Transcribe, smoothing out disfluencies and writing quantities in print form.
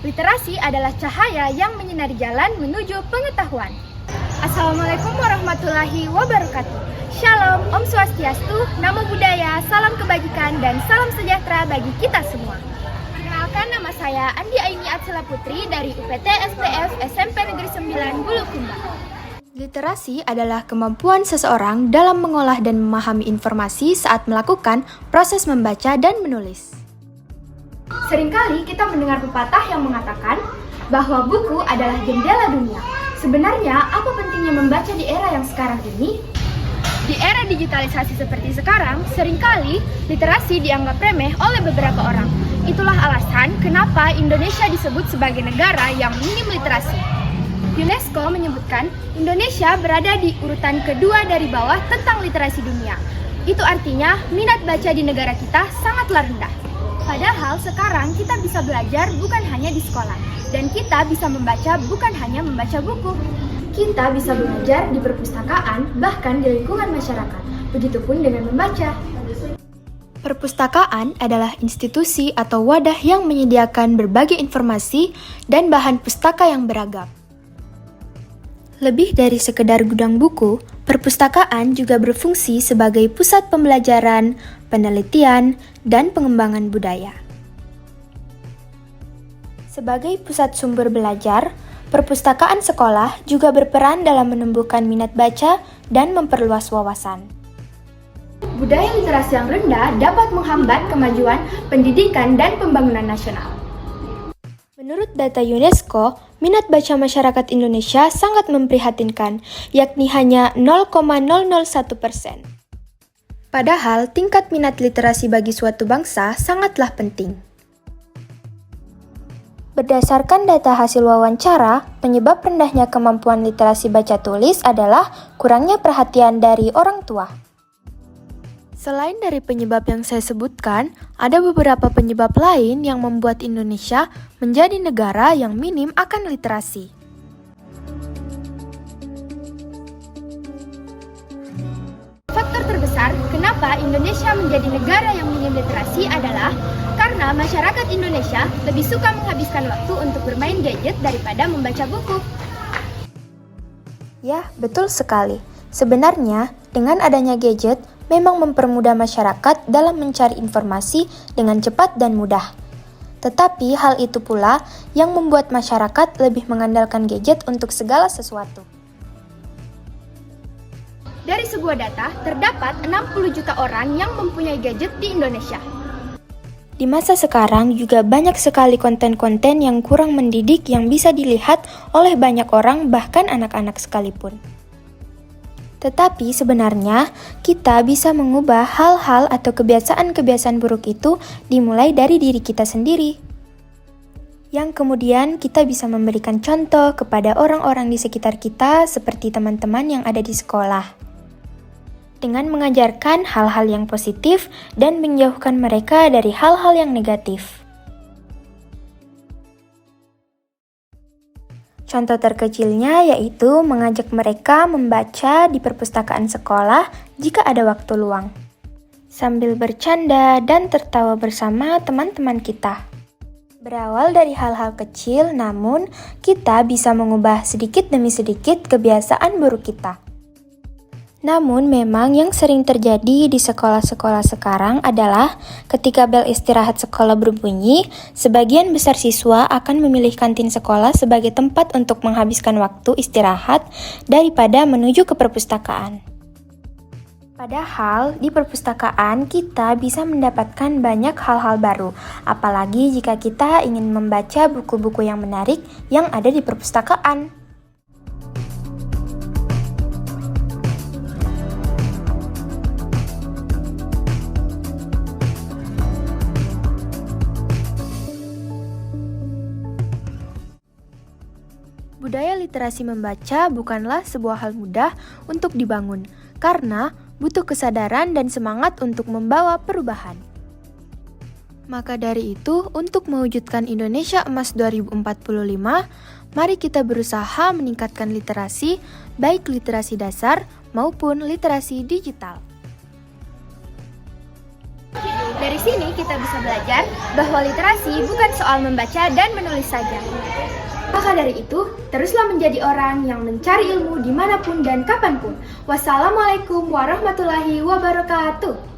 Literasi adalah cahaya yang menyinari jalan menuju pengetahuan. Assalamualaikum warahmatullahi wabarakatuh. Shalom, Om Swastiastu, Namo Buddhaya, salam kebajikan dan salam sejahtera bagi kita semua. Perkenalkan, nama saya Andi Aini Atsela Putri dari UPT STF SMP Negeri 9 Bulukumba. Literasi adalah kemampuan seseorang dalam mengolah dan memahami informasi saat melakukan proses membaca dan menulis. Seringkali kita mendengar pepatah yang mengatakan bahwa buku adalah jendela dunia. Sebenarnya, apa pentingnya membaca di era yang sekarang ini? Di era digitalisasi seperti sekarang, seringkali literasi dianggap remeh oleh beberapa orang. Itulah alasan kenapa Indonesia disebut sebagai negara yang minim literasi. UNESCO menyebutkan Indonesia berada di urutan kedua dari bawah tentang literasi dunia. Itu artinya minat baca di negara kita sangatlah rendah. Padahal sekarang kita bisa belajar bukan hanya di sekolah, dan kita bisa membaca bukan hanya membaca buku. Kita bisa belajar di perpustakaan, bahkan di lingkungan masyarakat. Begitupun dengan membaca. Perpustakaan adalah institusi atau wadah yang menyediakan berbagai informasi dan bahan pustaka yang beragam. Lebih dari sekedar gudang buku, perpustakaan juga berfungsi sebagai pusat pembelajaran, penelitian, dan pengembangan budaya. Sebagai pusat sumber belajar, perpustakaan sekolah juga berperan dalam menumbuhkan minat baca dan memperluas wawasan. Budaya literasi yang rendah dapat menghambat kemajuan pendidikan dan pembangunan nasional. Menurut data UNESCO, minat baca masyarakat Indonesia sangat memprihatinkan, yakni hanya 0,001%. Padahal, tingkat minat literasi bagi suatu bangsa sangatlah penting. Berdasarkan data hasil wawancara, penyebab rendahnya kemampuan literasi baca tulis adalah kurangnya perhatian dari orang tua. Selain dari penyebab yang saya sebutkan, ada beberapa penyebab lain yang membuat Indonesia menjadi negara yang minim akan literasi. Faktor terbesar kenapa Indonesia menjadi negara yang minim literasi adalah karena masyarakat Indonesia lebih suka menghabiskan waktu untuk bermain gadget daripada membaca buku. Ya, betul sekali. Sebenarnya, dengan adanya gadget, memang mempermudah masyarakat dalam mencari informasi dengan cepat dan mudah. Tetapi hal itu pula yang membuat masyarakat lebih mengandalkan gadget untuk segala sesuatu. Dari sebuah data, terdapat 60 juta orang yang mempunyai gadget di Indonesia. Di masa sekarang juga banyak sekali konten-konten yang kurang mendidik yang bisa dilihat oleh banyak orang, bahkan anak-anak sekalipun. Tetapi sebenarnya, kita bisa mengubah hal-hal atau kebiasaan-kebiasaan buruk itu dimulai dari diri kita sendiri. Yang kemudian kita bisa memberikan contoh kepada orang-orang di sekitar kita seperti teman-teman yang ada di sekolah. Dengan mengajarkan hal-hal yang positif dan menjauhkan mereka dari hal-hal yang negatif. Contoh terkecilnya yaitu mengajak mereka membaca di perpustakaan sekolah jika ada waktu luang, sambil bercanda dan tertawa bersama teman-teman kita. Berawal dari hal-hal kecil, namun kita bisa mengubah sedikit demi sedikit kebiasaan buruk kita. Namun memang yang sering terjadi di sekolah-sekolah sekarang adalah ketika bel istirahat sekolah berbunyi, sebagian besar siswa akan memilih kantin sekolah sebagai tempat untuk menghabiskan waktu istirahat daripada menuju ke perpustakaan. Padahal di perpustakaan kita bisa mendapatkan banyak hal-hal baru, apalagi jika kita ingin membaca buku-buku yang menarik yang ada di perpustakaan. Budaya literasi membaca bukanlah sebuah hal mudah untuk dibangun, karena butuh kesadaran dan semangat untuk membawa perubahan. Maka dari itu, untuk mewujudkan Indonesia Emas 2045, mari kita berusaha meningkatkan literasi, baik literasi dasar maupun literasi digital. Dari sini kita bisa belajar bahwa literasi bukan soal membaca dan menulis saja. Maka dari itu, teruslah menjadi orang yang mencari ilmu dimanapun dan kapanpun. Wassalamualaikum warahmatullahi wabarakatuh.